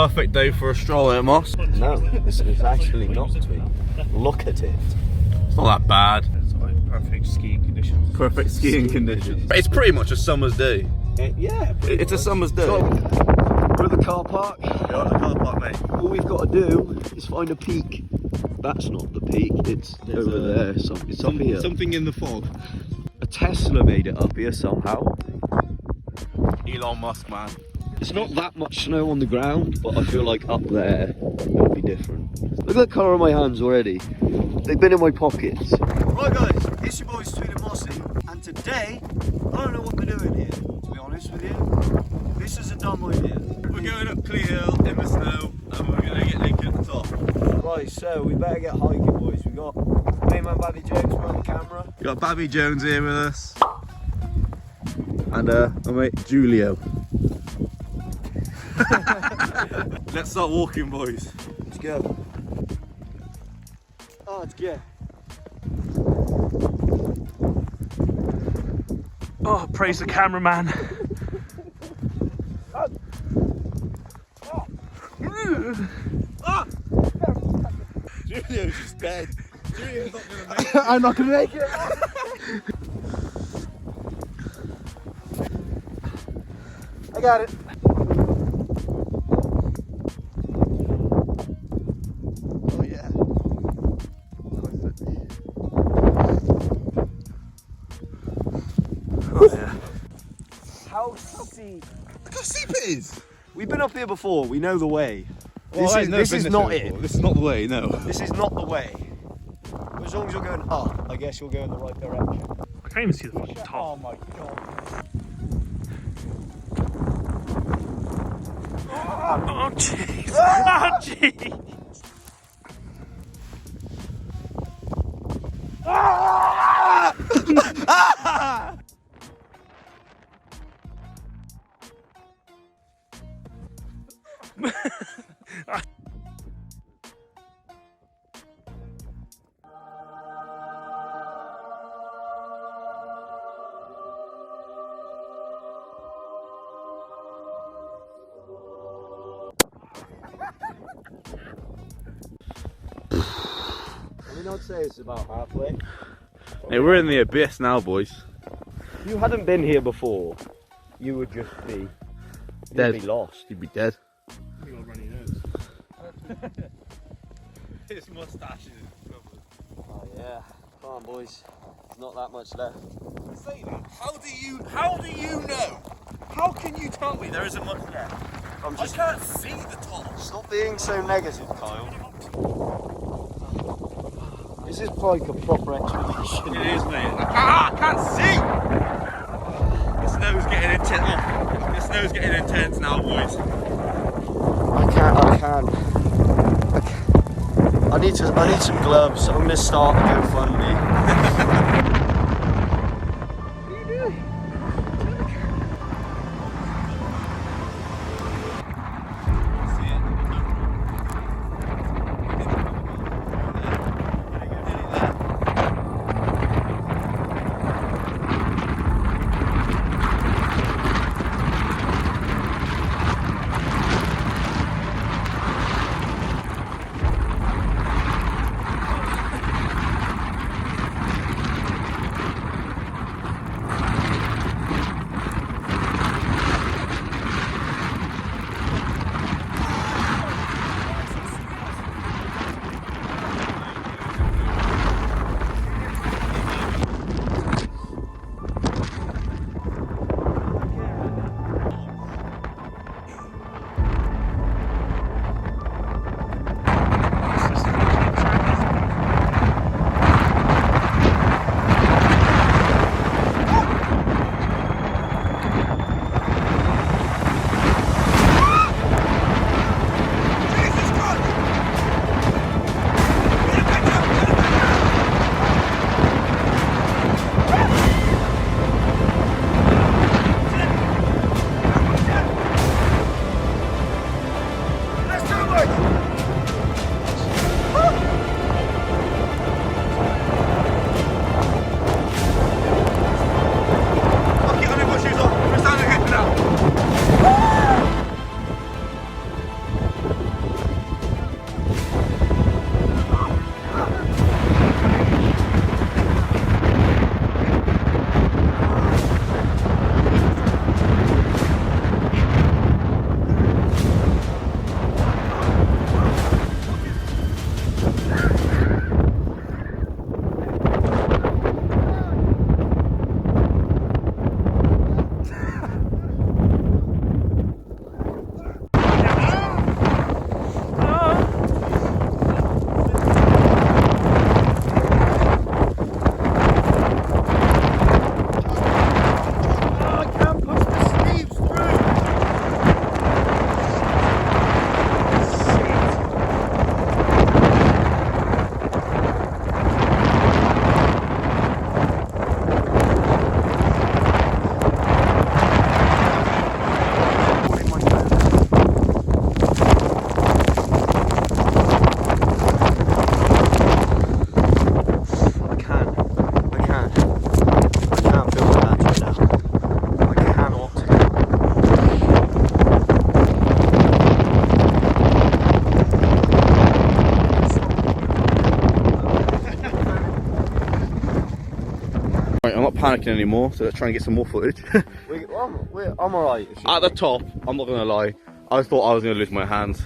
perfect day for a stroll here, Moss. No, it's actually not to be. Look at it. It's not that bad. It's like perfect skiing conditions. Perfect skiing conditions. It's pretty much a summer's day. Yeah, It's a summer's day. So, we're at the car park. You're at the car park, mate. All we've got to do is find a peak. That's not the peak, it's over there. It's up here. Something in the fog. A Tesla made it up here somehow. Elon Musk, man. It's not that much snow on the ground, but I feel like up there it'll be different. Look at the colour of my hands already. They've been in my pockets. Right guys, it's your boys Tweed and Mossy, and today, I don't know what we're doing here, to be honest with you. This is a dumb idea. We're going up Clee Hill in the snow and we're going to get naked at the top. Right, so we better get hiking boys. We got main man Babby James on the camera. We got Babby Jones here with us. And my mate Julio. Let's start walking, boys. Let's go. Oh, let's go. Oh, praise the cameraman. Julio's just dead. Julio's not going to make it. I'm not gonna make it. I got it. Oh yeah. Oh yeah. How steep? Look how steep it is. We've been up here before. We know the way. Well, this is not it. This is not the way, no. This is not the way. But as long as you're going up, I guess you'll go in the right direction. I can't even see the fucking Oh top. my god. Oh jeez. Oh jeez. I mean, I'd say it's about halfway. Hey, we're in the abyss now, boys. If you hadn't been here before, you would just be Dead. You'd be lost. You'd be dead. You got a runny nose. His moustache is covered. Oh yeah. Come on, boys. There's not that much left. Say that. How do you know? How can you tell me there isn't much left? I'm just. I can't see the top. Stop being so negative, Kyle. This is like a proper expedition. It is, mate. I can't see! The snow's getting intense. Oh, the snow's getting intense now, boys. I can. I need some gloves. I'm gonna start a GoFundMe. panicking anymore, so let's try and get some more footage. I'm alright. At the top, I'm not gonna lie, I thought I was gonna lose my hands.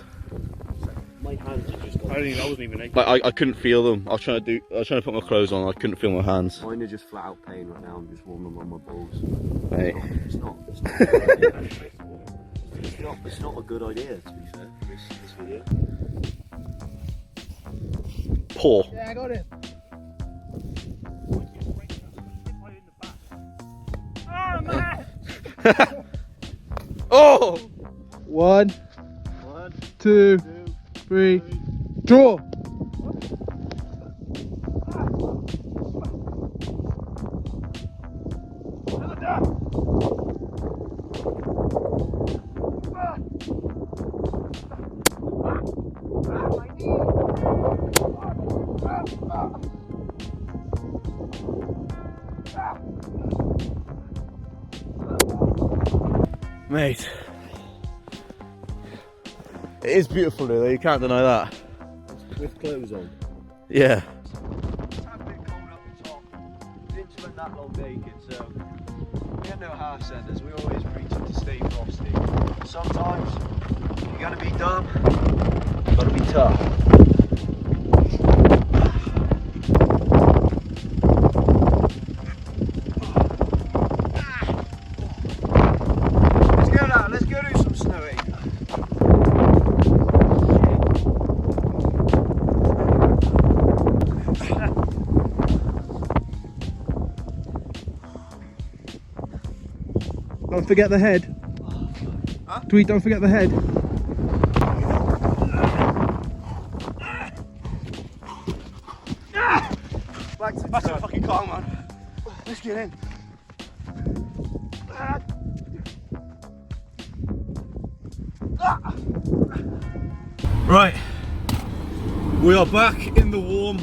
My hands are just I wasn't even naked. Like I couldn't feel them. I was trying to put my clothes on. I couldn't feel my hands. Mine are just flat out pain right now. I'm just warming them on my balls. Mate. It's not a good idea, to be fair. This video. Poor. Yeah, I got it. Oh man! Oh! 1, 2, 3, draw! Mate. It is beautiful though, you can't deny that. With clothes on. Yeah. It's a bit cold up the top. We didn't spend that long naked, so we had no half centers. We always preach to stay frosty. Sometimes you gotta be dumb, you gotta be tough. Let's go now, let's go do some snowing. Don't forget the head. Huh? Tweet, don't forget the head. That's a fucking car, man. Let's get in. Right, we are back in the warm.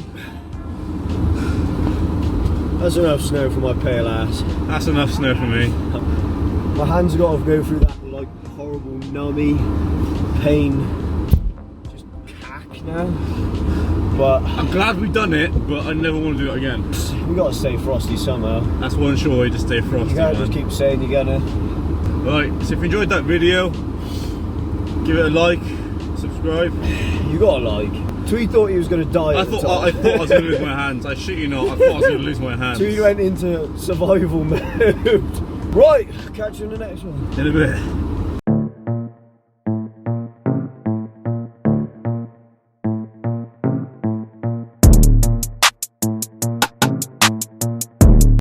That's enough snow for my pale ass. That's enough snow for me. My hands have got to go through that like horrible nummy pain, just cack now. But I'm glad we've done it, but I never want to do it again. we got to stay frosty somehow. That's one sure way to stay frosty, You can't man. just keep saying you're gonna. Right, so if you enjoyed that video, give it a like, subscribe. You got to like. Tweet thought he was gonna die. I at the thought top. I was going to lose my hands. I shit you not, I thought I was going to lose my hands. Tweet went into survival mode. Right, catch you in the next one. In a bit.